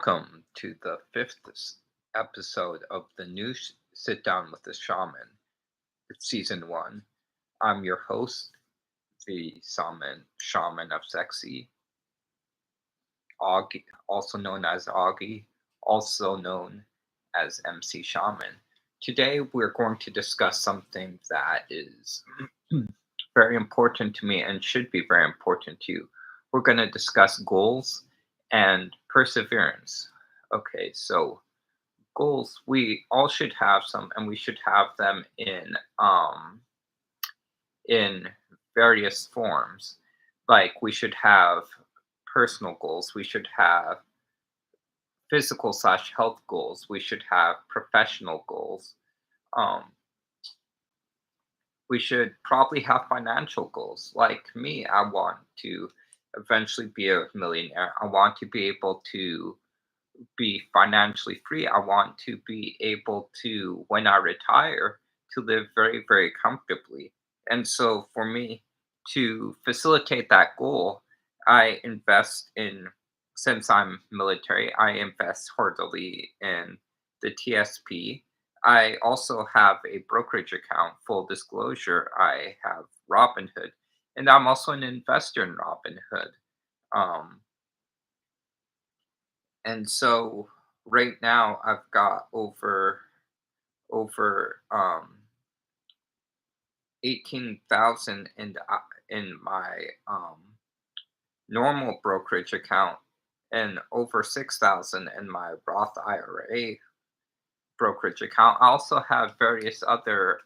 Welcome to the episode of the new Sit Down with the Shaman, Season 1. I'm your host, the Shaman of Sexy, Augie, also known as Augie, also known as MC Shaman. Today, we're going to discuss something that is very important to me and should be very important to you. We're going to discuss goals and perseverance. Okay, so goals, we all should have some, and we should have them in various forms. Like, we should have personal goals, we should have physical/health goals, we should have professional goals. um we should probably have financial goals. Like me, I want to eventually be a millionaire. I want to be able to be financially free. I want to be able to, when I retire, to live very, very comfortably. And so for me to facilitate that goal, I invest in, since I'm military, I invest heartily in the TSP. I also have a brokerage account. Full disclosure, I have Robinhood, and I'm also an investor in Robinhood. Um, and so right now I've got over 18,000 in my normal brokerage account, and over 6,000 in my Roth IRA brokerage account. I also have various other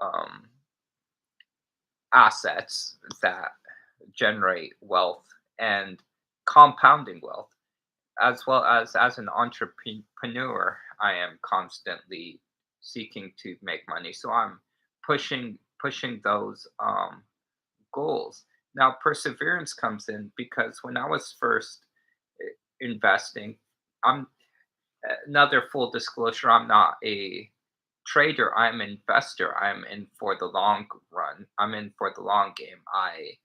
um assets that generate wealth and compounding wealth. As an entrepreneur, I am constantly seeking to make money, so I'm pushing those goals. Now perseverance comes in because when I was first investing, I'm another full disclosure, I'm not a trader, I'm an investor. I'm in for the long run, I'm in for the long game. I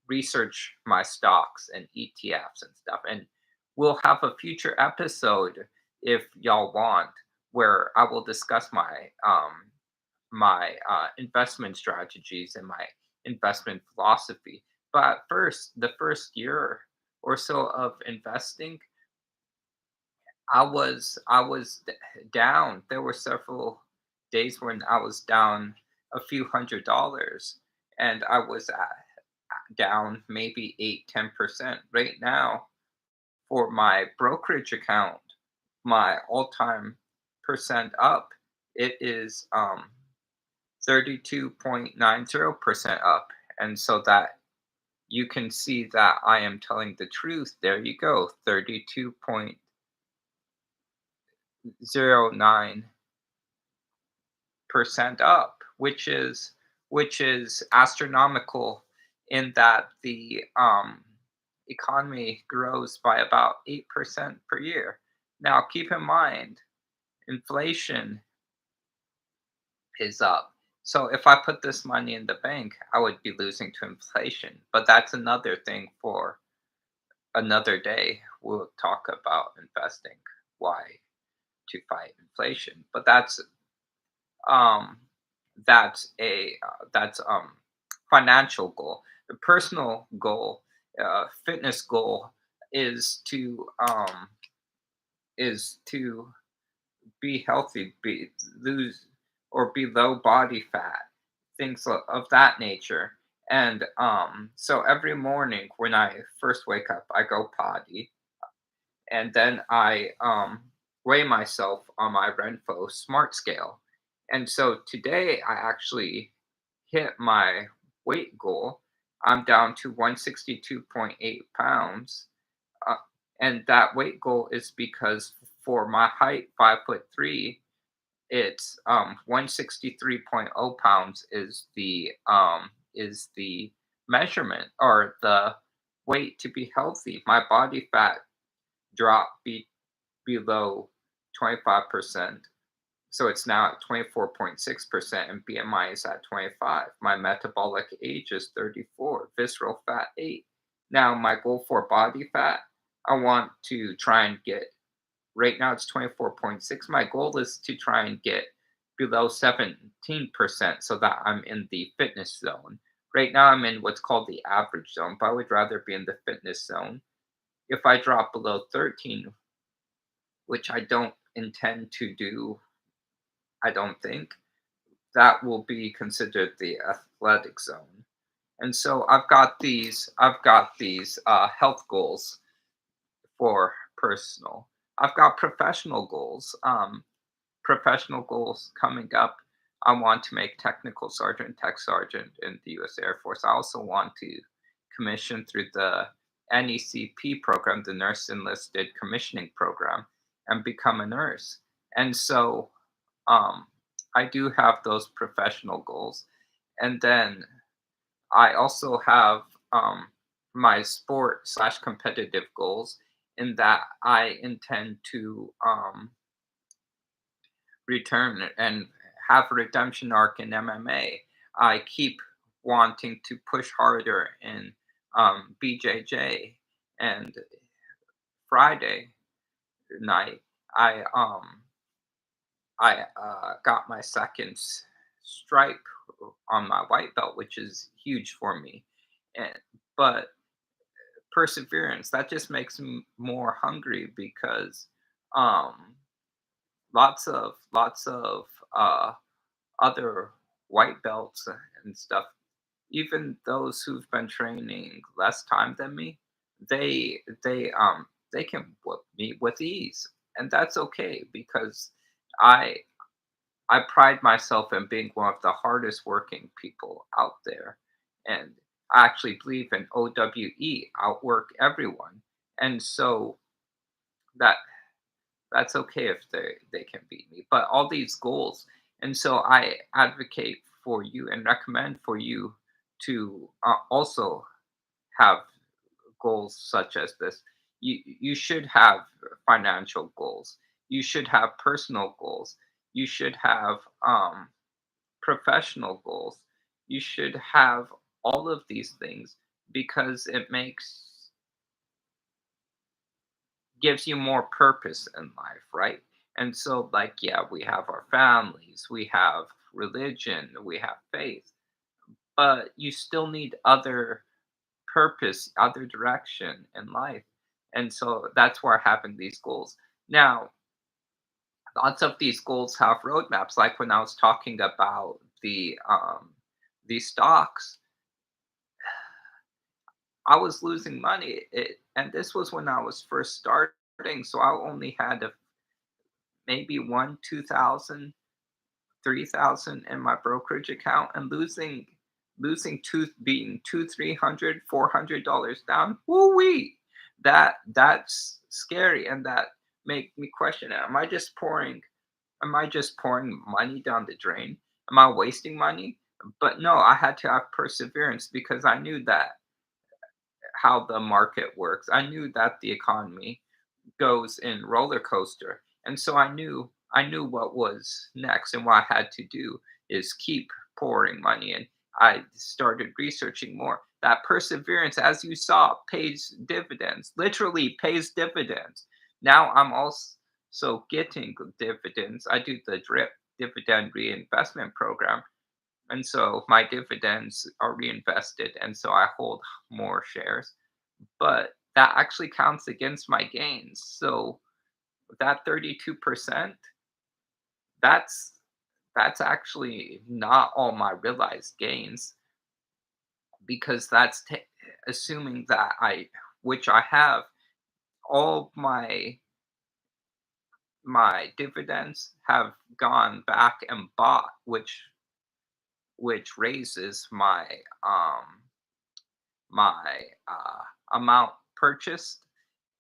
research my stocks and ETFs and stuff. And we'll have a future episode, if y'all want, where I will discuss my investment strategies and my investment philosophy. But first, the first year or so of investing, I was down. There were several days when I was down a few $100s, and I was down maybe 8-10%. Right now, for my brokerage account, my all-time percent up, it is 32.90% up. And so that you can see that I am telling the truth. There you go, 32.09% up, which is astronomical, in that the economy grows by about 8% per year. Now, keep in mind, inflation is up. So if I put this money in the bank, I would be losing to inflation. But that's another thing for another day. We'll talk about investing, why to fight inflation. But um that's financial goal. The personal goal, fitness goal, is to um is to be healthy, be lose or be low body fat, things of that nature. And so every morning when I first wake up, I go potty, and then I weigh myself on my Renfo Smart Scale. And so today I actually hit my weight goal. I'm down to 162.8 pounds. Uh, and that weight goal is because for my height, 5'3", it's 163.0 pounds is the measurement, or the weight to be healthy. My body fat dropped below 25%. So it's now at 24.6%, and BMI is at 25. My metabolic age is 34, visceral fat 8. Now, my goal for body fat, I want to try and get, right now it's 24.6. My goal is to try and get below 17% so that I'm in the fitness zone. Right now, I'm in what's called the average zone, but I would rather be in the fitness zone. If I drop below 13, which I don't intend to do, I don't think, that will be considered the athletic zone. And so I've got these health goals for personal. I've got professional goals. Professional goals coming up. I want to make technical sergeant, tech sergeant in the U.S. Air Force. I also want to commission through the NECP program, the Nurse Enlisted Commissioning Program, and become a nurse. And so um, I do have those professional goals. And then I also have my sport slash competitive goals in that I intend to return and have a redemption arc in MMA. I keep wanting to push harder in BJJ, and Friday night I got my second stripe on my white belt, which is huge for me. And but perseverance, that just makes me more hungry because um lots of uh other white belts and stuff, even those who've been training less time than me, they can whoop me with ease, and that's okay because I I pride myself in being one of the hardest working people out there, and I actually believe in OWE, outwork everyone, and so that that's okay if they can beat me. But all these goals, and so I advocate for you and recommend for you to also have goals such as this. You should have financial goals. You should have personal goals. You should have professional goals. You should have all of these things because it makes gives you more purpose in life, right? And so, like, yeah, we have our families, we have religion, we have faith, but you still need other purpose, other direction in life. And so that's where having these goals. Now, lots of these goals have roadmaps. Like when I was talking about the stocks, I was losing money. And this was when I was first starting, so I only had maybe 2,000, 3,000 in my brokerage account, and losing two being two, 300, $400 down. Woo wee. That's scary, and that make me question it. Am I just pouring money down the drain? Am I wasting money? But no, I had to have perseverance because I knew that how the market works. I knew that the economy goes in roller coaster. And so I knew what was next, and what I had to do is keep pouring money in. I started researching more. That perseverance, as you saw, pays dividends. Literally pays dividends. Now I'm also getting dividends. I do the drip dividend reinvestment program. And so my dividends are reinvested, and so I hold more shares, but that actually counts against my gains. So that 32%, that's that's actually not all my realized gains because assuming that which I have, all my dividends have gone back and bought, which raises um my amount purchased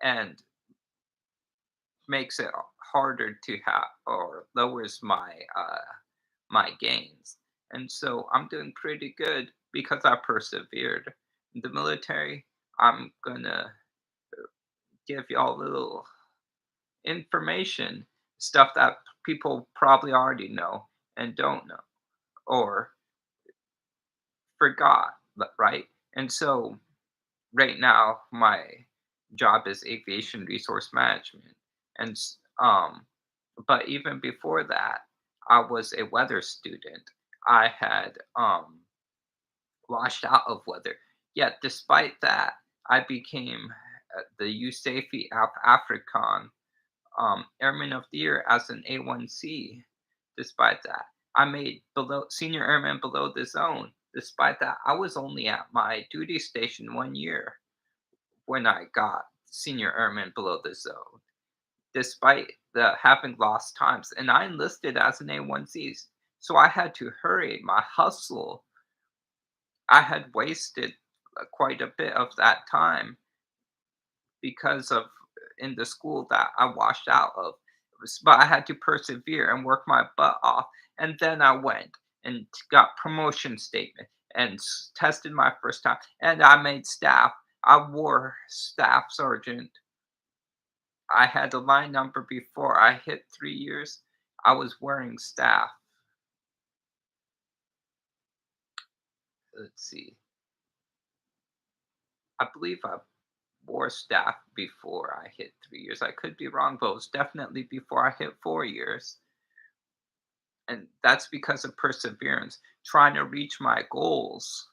and makes it harder to have or lowers my gains. And so I'm doing pretty good because I persevered. In the military, I'm gonna give y'all a little information, stuff that people probably already know and don't know or forgot, right? And so right now my job is aviation resource management, and but even before that, I was a weather student. I had washed out of weather. Yet despite that, I became the USAFE African Airman of the Year as an A1C. Despite that, I made below senior airman below the zone. Despite that, I was only at my duty station 1 year when I got senior airman below the zone. Despite the having lost times, and I enlisted as an A1C, so I had to hurry. My hustle, I had wasted quite a bit of that time because of in the school that I washed out of. But I had to persevere and work my butt off. And then I went and got promotion statement and tested my first time. And I made staff. I wore staff sergeant. I had the line number before I hit 3 years. I was wearing staff. Let's see. I believe I wore staff before I hit 3 years. I could be wrong, but it was definitely before I hit 4 years. And that's because of perseverance, trying to reach my goals.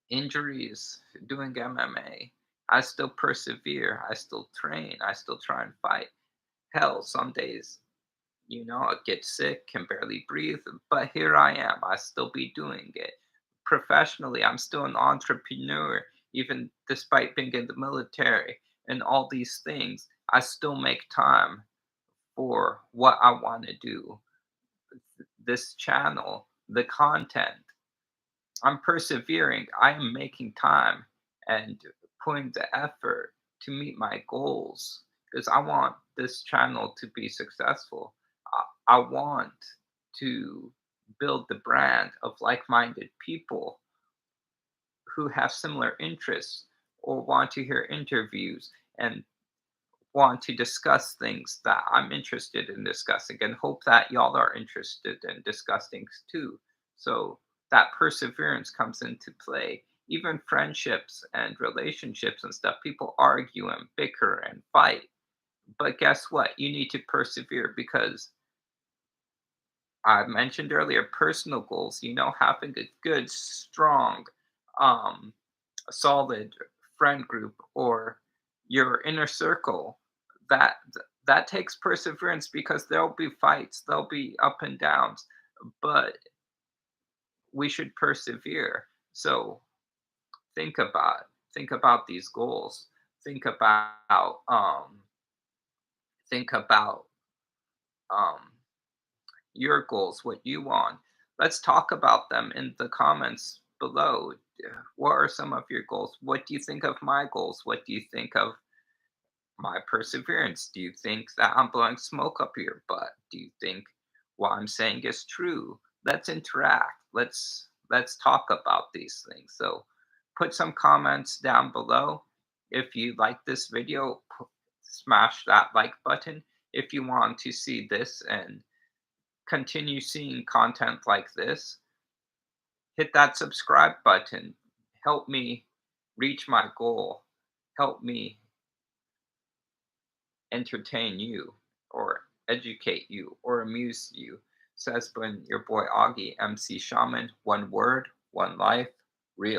Injuries, doing MMA, I still persevere. I still train. I still try and fight. Hell, some days, I get sick, can barely breathe, but here I am. I still be doing it. Professionally, I'm still an entrepreneur, even despite being in the military and all these things. I still make time for what I want to do. This channel, the content, I'm persevering. I am making time and putting the effort to meet my goals because I want this channel to be successful. I want to build the brand of like minded people who have similar interests or want to hear interviews and want to discuss things that I'm interested in discussing and hope that y'all are interested in discussing too. So that perseverance comes into play. Even friendships and relationships and stuff, people argue and bicker and fight. But guess what? You need to persevere because I mentioned earlier personal goals, having a good, strong, um, solid friend group or your inner circle that takes perseverance because there'll be fights, there'll be up and downs, but we should persevere. So think about these goals. Think about um think about um your goals, what you want. Let's talk about them in the comments below. What are some of your goals? What do you think of my goals? What do you think of my perseverance? Do you think that I'm blowing smoke up your butt? Do you think what I'm saying is true? Let's interact. Let's talk about these things. So put some comments down below. If you like this video, smash that like button. If you want to see this and continue seeing content like this, hit that subscribe button. Help me reach my goal. Help me entertain you or educate you or amuse you. Says been your boy Augie, MC Shaman. One word, one life.